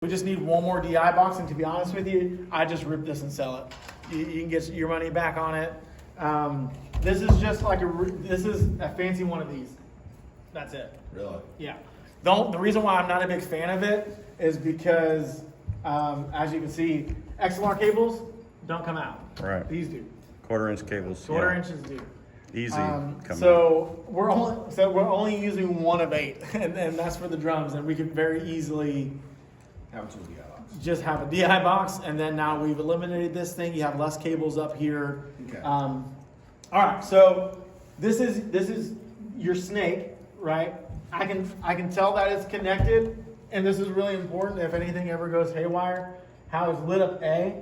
We just need one more DI box, and to be honest with you, I just rip this and sell it. You can get your money back on it. This is just like this is a fancy one of these. That's it. Really? Yeah. The reason why I'm not a big fan of it is because, as you can see, XLR cables don't come out. Right. These do. Quarter-inch cables. Quarter yeah. inches do. Easy. come So we're only using one of 8, and that's for the drums, and we could very easily Have two DI box. just have a DI box, and then now we've eliminated this thing. You have less cables up here. Okay. All right, so this is your snake, right? I can tell that it's connected, and this is really important if anything ever goes haywire. How it's lit up A,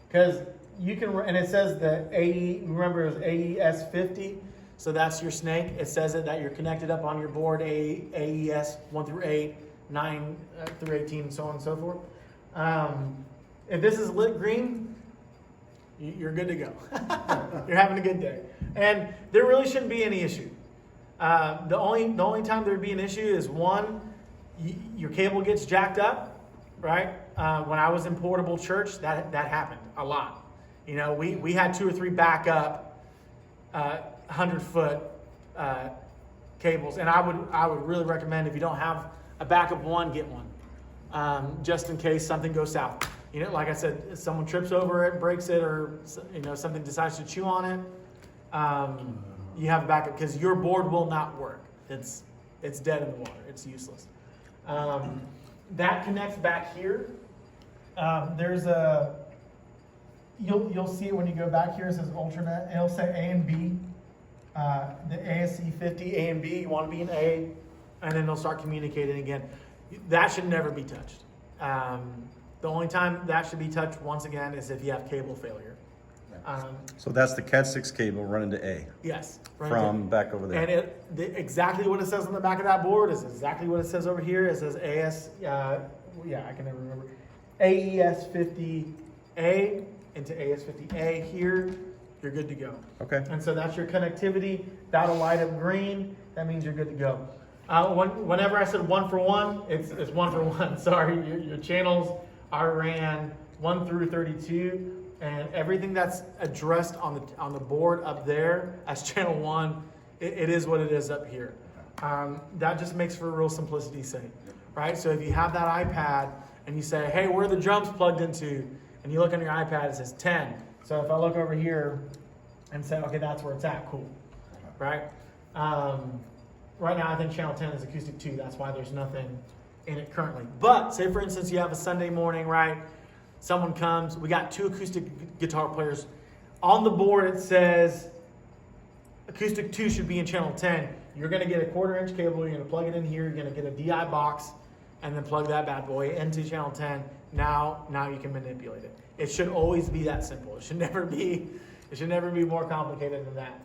because you can, and it says the AE. Remember, it was AES50, so that's your snake. It says that you're connected up on your board AES 1 through 8. 9 through 18, and so on and so forth. If this is lit green, you're good to go. You're having a good day, and there really shouldn't be any issue. The only time there'd be an issue is one, your cable gets jacked up, right? When I was in portable church, that happened a lot. You know, we had 2 or 3 backup 100-foot cables, and I would really recommend, if you don't have a backup one, get one, just in case something goes south. You know, like I said, if someone trips over it, breaks it, or something decides to chew on it, you have a backup, because your board will not work. It's dead in the water. It's useless. That connects back here. There's a you'll see it when you go back here. It says alternate. It'll say A and B. The ASC50 A and B. You want to be an A. And then they'll start communicating again. That should never be touched. The only time that should be touched, once again, is if you have cable failure. So that's the Cat 6 cable running to A. Yes. Right From back over there. And exactly what it says on the back of that board is exactly what it says over here. It says AS, I can never remember. AES50A into AS50A here. You're good to go. Okay. And so that's your connectivity. That'll light up green. That means you're good to go. Whenever I said 1 for 1, it's 1 for 1. Sorry, your channels are ran 1 through 32, and everything that's addressed on the board up there as channel 1, it is what it is up here. That just makes for real simplicity's sake, right? So if you have that iPad and you say, hey, where are the drums plugged into? And you look on your iPad, it says 10. So if I look over here and say, okay, that's where it's at, cool, right? Right now, I think channel 10 is acoustic 2. That's why there's nothing in it currently. But say, for instance, you have a Sunday morning, right? Someone comes. We got 2 acoustic guitar players. On the board, it says acoustic 2 should be in channel 10. You're going to get a 1/4-inch cable. You're going to plug it in here. You're going to get a DI box, and then plug that bad boy into channel 10. Now you can manipulate it. It should always be that simple. It should never be more complicated than that.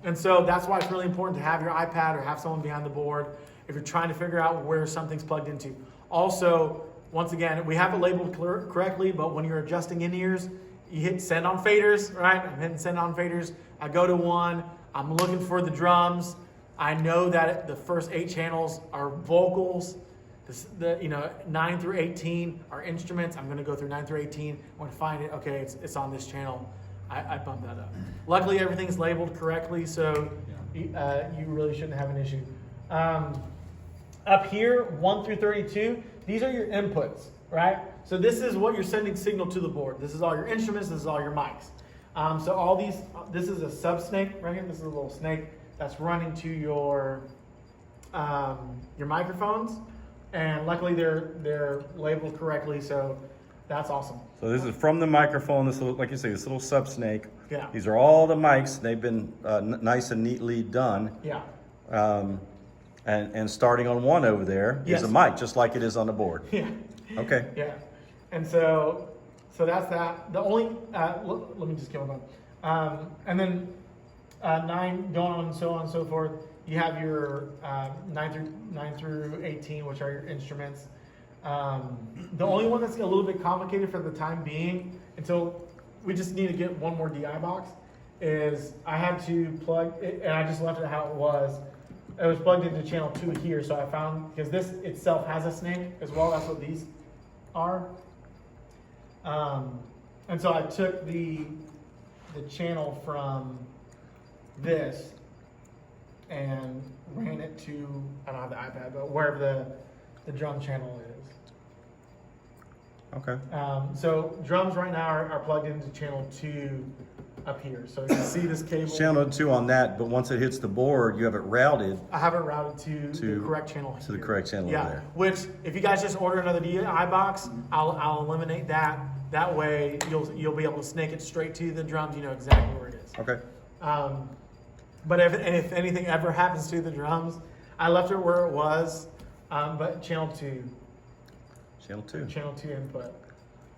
And so that's why it's really important to have your iPad or have someone behind the board if you're trying to figure out where something's plugged into. Also, once again, we have it labeled correctly, but when you're adjusting in-ears, you hit send on faders, right? I'm hitting send on faders. I go to 1. I'm looking for the drums. I know that the first 8 channels are vocals. 9 through 18 are instruments. I'm going to go through 9 through 18. I'm going to find it. Okay, it's on this channel. I bump that up. Luckily, everything's labeled correctly, so you really shouldn't have an issue. Up here, 1 through 32, these are your inputs, right? So this is what you're sending signal to the board. This is all your instruments. This is all your mics. So all these, this is a sub snake right here. This is a little snake that's running to your microphones, and luckily they're labeled correctly, so that's awesome. So this is from the microphone, this little, like you say, this little sub snake. Yeah. These are all the mics. They've been nice and neatly done. Yeah. And starting on 1 over there Yes. is a mic, just like it is on the board. Yeah. Okay. Yeah. And so that's that. The only let me just get one on. And then 9 going on and so on and so forth. You have your 9 through 18, which are your instruments. The only one that's a little bit complicated for the time being, until we just need to get one more DI box, is I had to plug it, and I just left it how it was. it was plugged into channel 2 here, so I found, because this itself has a snake as well, that's what these are. And so I took the channel from this and ran it to, I don't have the iPad, but wherever the drum channel is. Okay. So drums right now are plugged into channel 2 up here. So you can see this cable. Channel 2 on that, but once it hits the board, you have it routed. I have it routed to the correct channel here. To the correct channel over there. Which, if you guys just order another DI box, I'll eliminate that. That way, you'll be able to snake it straight to the drums. You know exactly where it is. Okay. But if anything ever happens to the drums, I left it where it was, but channel 2 input.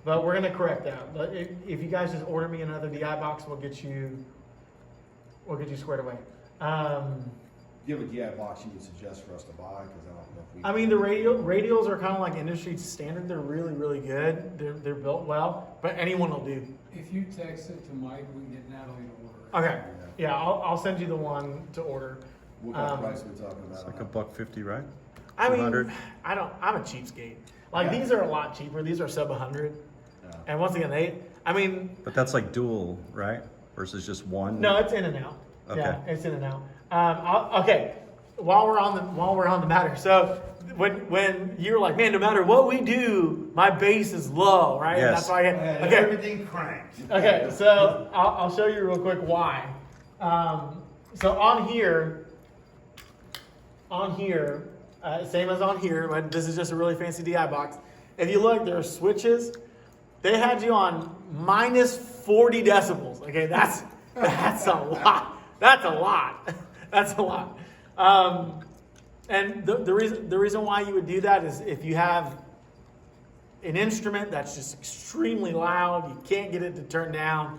But we're gonna correct that. But if you guys just order me another DI box, we'll get you squared away. Do you have a DI box you would suggest for us to buy? Because I don't know if we. I mean, the radials are kind of like industry standard. They're really, really good. They're built well, but anyone will do. If you text it to Mike, we can get Natalie to order it. Okay. Yeah, I'll send you the one to order. What kind of price are we talking about? It's like $150, right? I mean, 200? I'm a cheapskate. Like Yeah. these are a lot cheaper. These are sub 100. Yeah. And once again, But that's like dual, right? Versus just one? no, it's in and out. Okay. Yeah, it's in and out. Okay, while we're on the matter, so when you're like, man, no matter what we do, my bass is low, right? Yes. That's why I And okay. everything cranked. Okay, so I'll show you real quick why. So on here, same as on here, but this is just a really fancy DI box. If you look, there are switches. They had you on minus 40 decibels. Okay, that's a lot. That's a lot. That's a lot. And the reason why you would do that is if you have an instrument that's just extremely loud, you can't get it to turn down,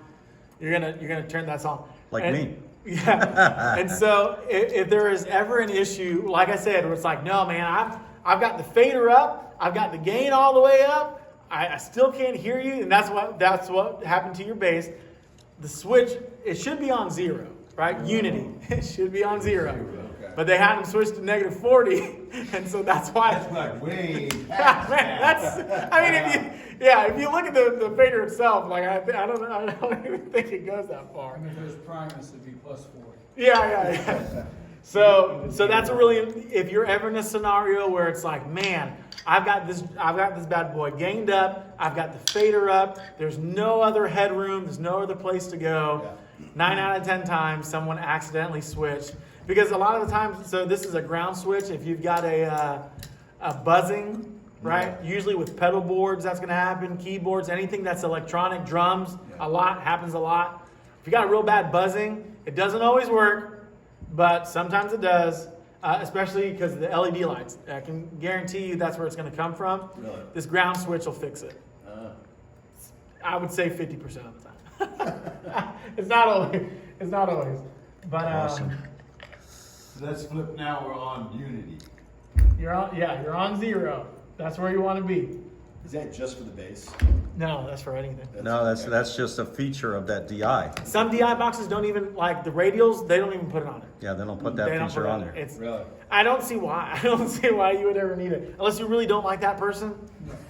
you're gonna turn that song. Like And- me. Yeah. And so if there is ever an issue, like I said, where it's like, no man, I've got the fader up, I've got the gain all the way up, I still can't hear you, and that's what happened to your bass. The switch, it should be on 0, right? Unity, it should be on 0. Okay. But they had them switched to negative 40, and so that's why. That's like way Yeah, man, if you look at the fader itself, like I don't even think it goes that far. And if there's Primus, it'd be plus 40. Yeah. So that's a really, if you're ever in a scenario where it's like, man, I've got this bad boy gained up, I've got the fader up, there's no other headroom, there's no other place to go. Yeah. 9 out of 10 times someone accidentally switched. Because a lot of the times, so this is a ground switch. If you've got a buzzing, right? Yeah. Usually with pedal boards, that's gonna happen. Keyboards, anything that's electronic, drums, Yeah. happens a lot. If you got a real bad buzzing, it doesn't always work, but sometimes it does, especially because of the LED lights. I can guarantee you that's where it's going to come from. Really? This ground switch will fix it. I would say 50% of the time. It's not always. But Awesome. Let's flip now, we're on Unity. you're on 0. That's where you want to be. Is that just for the bass? No, that's for anything. No, that's just a feature of that DI. Some DI boxes don't even, like the radials, they don't even put it on it. Yeah, they don't put that They don't feature put it on there. It's, Really? I don't see why. I don't see why you would ever need it. Unless you really don't like that person.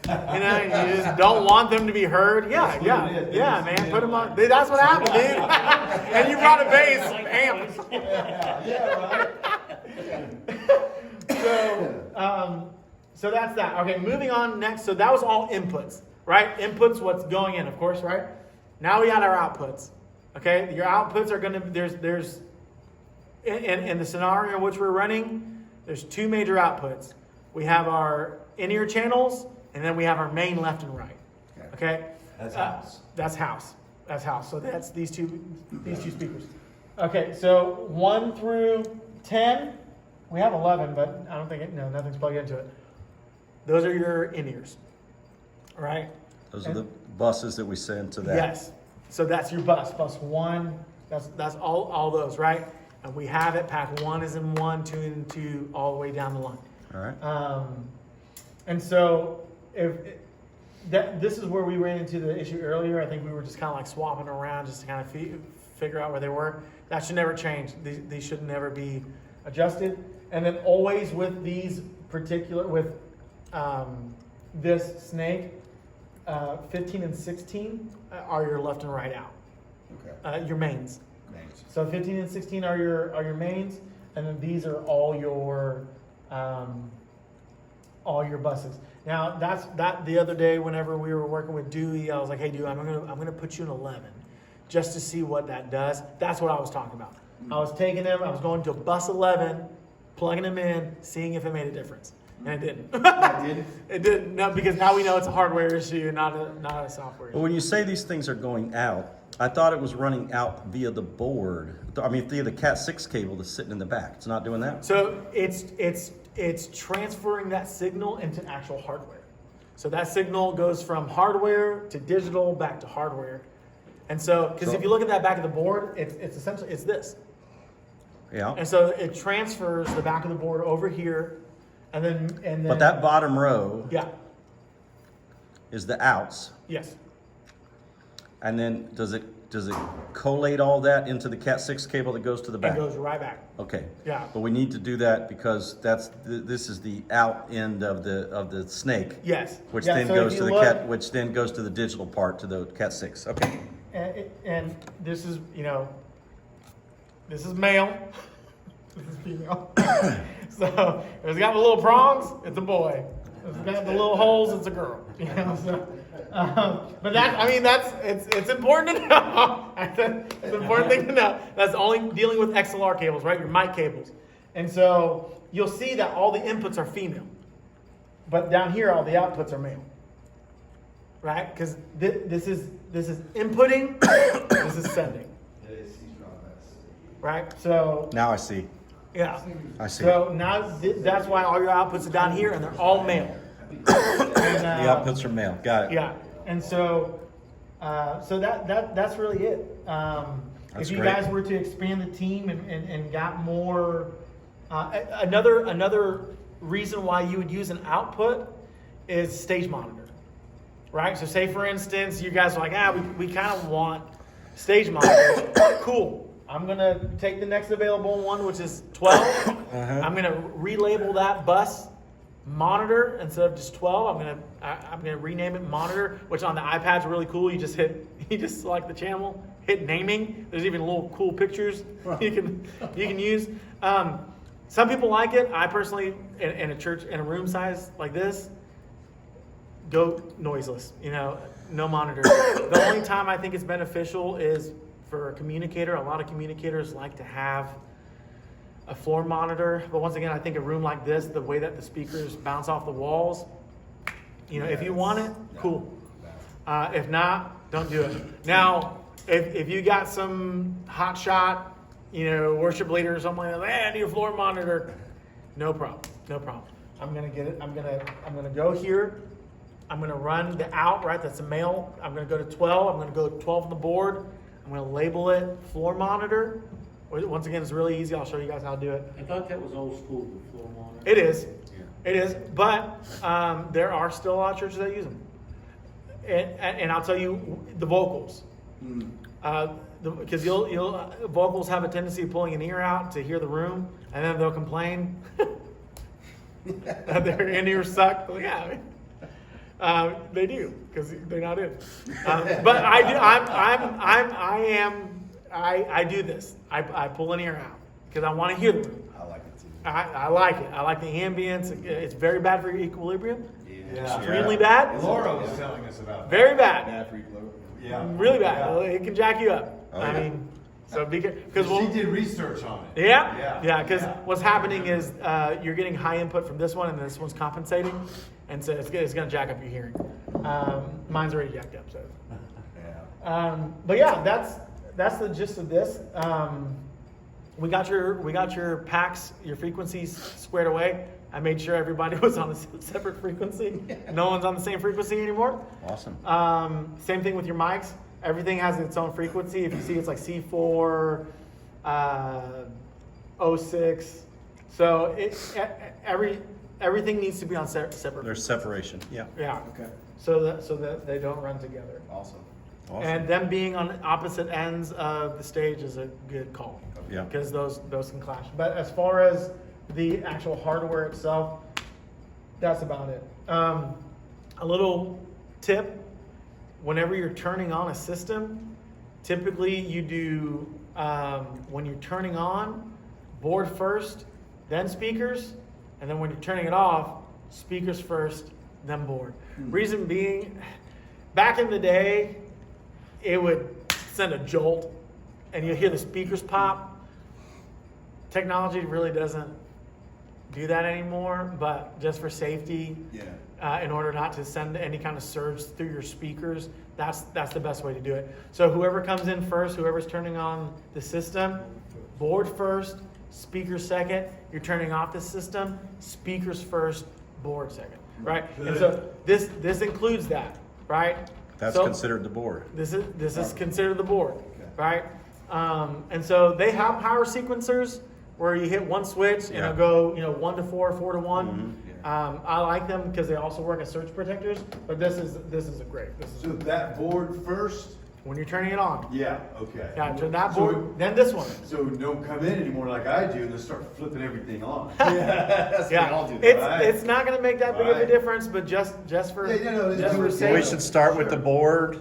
You know, you just don't want them to be heard. Yeah, man. Put them on. That's what happened, dude. And you brought a bass amp. Yeah, right. So that's that. Okay, moving on next. So that was all inputs, right? Inputs, what's going in, of course, right? Now we got our outputs. Okay, your outputs are going to, there's in the scenario in which we're running, there's 2 major outputs. We have our in-ear channels, and then we have our main left and right. Okay? That's house. That's house. That's house. So that's these two speakers. Okay, so 1 through 10, we have 11, but I don't think nothing's plugged into it. Those are your in-ears. All right? Those are the buses that we send to that. Yes. So that's your bus 1. That's all those, right? And we have it. Pack 1 is in 1, 2 in 2, all the way down the line. All right. And so this is where we ran into the issue earlier. I think we were just kind of like swapping around just to kind of figure out where they were. That should never change. These should never be adjusted. And then always with these particular, with this snake, 15 and 16 are your left and right out. Okay. Your mains. Names. So 15 and 16 are your mains, and then these are all your buses. Now that the other day whenever we were working with Dewey, I was like, hey Dewey, I'm gonna put you in 11 just to see what that does. That's what I was talking about. I was taking them, I was going to bus 11, plugging them in, seeing if it made a difference. And it didn't. It did? It didn't. No, because now we know it's a hardware issue, not a software issue. Well, when you say these things are going out, I thought it was running out via the board. I mean, via the Cat 6 cable that's sitting in the back. It's not doing that? So it's transferring that signal into actual hardware. So that signal goes from hardware to digital back to hardware. And so, because if you look at that back of the board, it's essentially, it's this. Yeah. And so it transfers the back of the board over here, and then. But that bottom row Yeah. is the outs. Yes. And then does it collate all that into the Cat 6 cable that goes to the It back? goes right back. Okay. Yeah. But we need to do that because this is the out end of the snake. Yes. Which Yeah, then so goes if to you the look- cat, which then goes to the digital part to the Cat 6. Okay. And this is, this is male. This is female. So if it's got the little prongs, it's a boy. If it's got the little holes, it's a girl. So, but it's important to know. It's an important thing to know. That's only dealing with XLR cables, right? Your mic cables. And so you'll see that all the inputs are female. But down here, all the outputs are male. Right? Because this is inputting, this is sending. Right? So, Now I see. yeah. I see. So now that's why all your outputs are down here and they're all male. And, The outputs are male. Got it. yeah. And so, that's really it. That's If you great. guys were to expand the team and got more, another reason why you would use an output is stage monitor. Right? So say for instance, you guys are like, we kind of want stage monitors. Cool. I'm gonna take the next available one, which is 12. I'm gonna relabel that bus monitor instead of just 12. I'm gonna rename it monitor, which on the iPad's really cool. You just select the channel, hit naming. There's even little cool pictures you can use. Some people like it. I personally, in a church, in a room size like this, go noiseless, no monitor. The only time I think it's beneficial is for a communicator. A lot of communicators like to have a floor monitor, but once again, I think a room like this, the way that the speakers bounce off the walls, if you want it, cool. If not, don't do it. Now, if you got some hot shot, worship leader or something like that, hey, I need a floor monitor, no problem. I'm gonna get it. I'm gonna go here. I'm going to run the out, right? That's a male. I'm going to go to 12. I'm going to go 12 on the board. I'm going to label it floor monitor. Once again, it's really easy. I'll show you guys how to do it. I thought that was old school, the floor monitor. It is. It is. But there are still a lot of churches that use them. And I'll tell you the vocals. Because vocals have a tendency of pulling an ear out to hear the room, and then they'll complain that their in-ears suck. Well, yeah. They do because they're not in. But I do this. I pull an ear out because I want to hear the room. I like it too. I like it. I like the ambience. It's very bad for your equilibrium. Yeah. Extremely bad. Laura was telling us about that. Very bad. Bad for equilibrium. Yeah. Really bad. Yeah. It can jack you up. Oh, I yeah. mean, so be careful. Because she did research on it. Yeah, because what's happening is you're getting high input from this one, and this one's compensating, and so it's going to jack up your hearing. Mine's already jacked up, so. Yeah. But yeah, that's the gist of this. We got your packs, your frequencies squared away. I made sure everybody was on a separate frequency. No one's on the same frequency anymore. Awesome. Same thing with your mics. Everything has its own frequency. If you see, it's like C4, 06. So everything needs to be on separate. There's separation. Yeah. Yeah. Okay. So that they don't run together. Awesome. Awesome. And them being on opposite ends of the stage is a good call. Yeah. Because those can clash. But as far as the actual hardware itself, that's about it. A little tip, whenever you're turning on a system, typically you do, when you're turning on, board first, then speakers, and then when you're turning it off, speakers first, then board. Reason being, back in the day, it would send a jolt, and you hear the speakers pop. Technology really doesn't do that anymore, but just for safety, in order not to send any kind of surge through your speakers, that's the best way to do it. So whoever comes in first, whoever's turning on the system, board first, speakers second. You're turning off the system, speakers first, board second, right? And so this includes that, right? That's So considered the board. this is considered the board, right? And so they have power sequencers where you hit one switch and it'll go 1 to 4, 4 to 1. I like them because they also work as surge protectors. But this is a great. So that board first? When you're turning it on. Yeah, okay. Yeah, turn that board, then this one. So don't come in anymore like I do and then start flipping everything on. That's what I'll do. It's not going to make that big of a Right. difference, but just for just for safety. We should start with the board,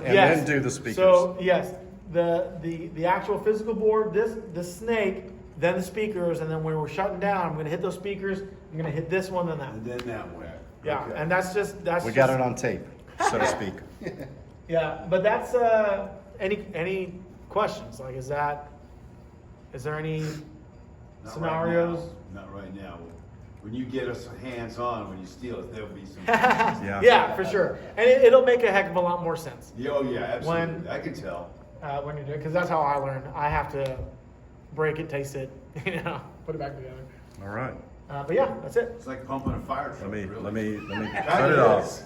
and Yes. then do the speakers. So yes, the actual physical board, the snake, then the speakers, and then when we're shutting down, I'm going to hit those speakers. I'm going to hit this one, then that. And then that way. Yeah, Okay. and that's We got it on tape, so to speak. Yeah, but that's any questions? Like, is there any Not scenarios? Right now. Not right now. When you get us hands on, when you steal it, there'll be some. Yeah, for sure, and it'll make a heck of a lot more sense Yeah, oh yeah, absolutely. When- I can tell. when you do it, because that's how I learn. I have to break it, taste it, put it back together. All right. But yeah, that's it. It's like pumping a fire truck. Let me really. cut it off.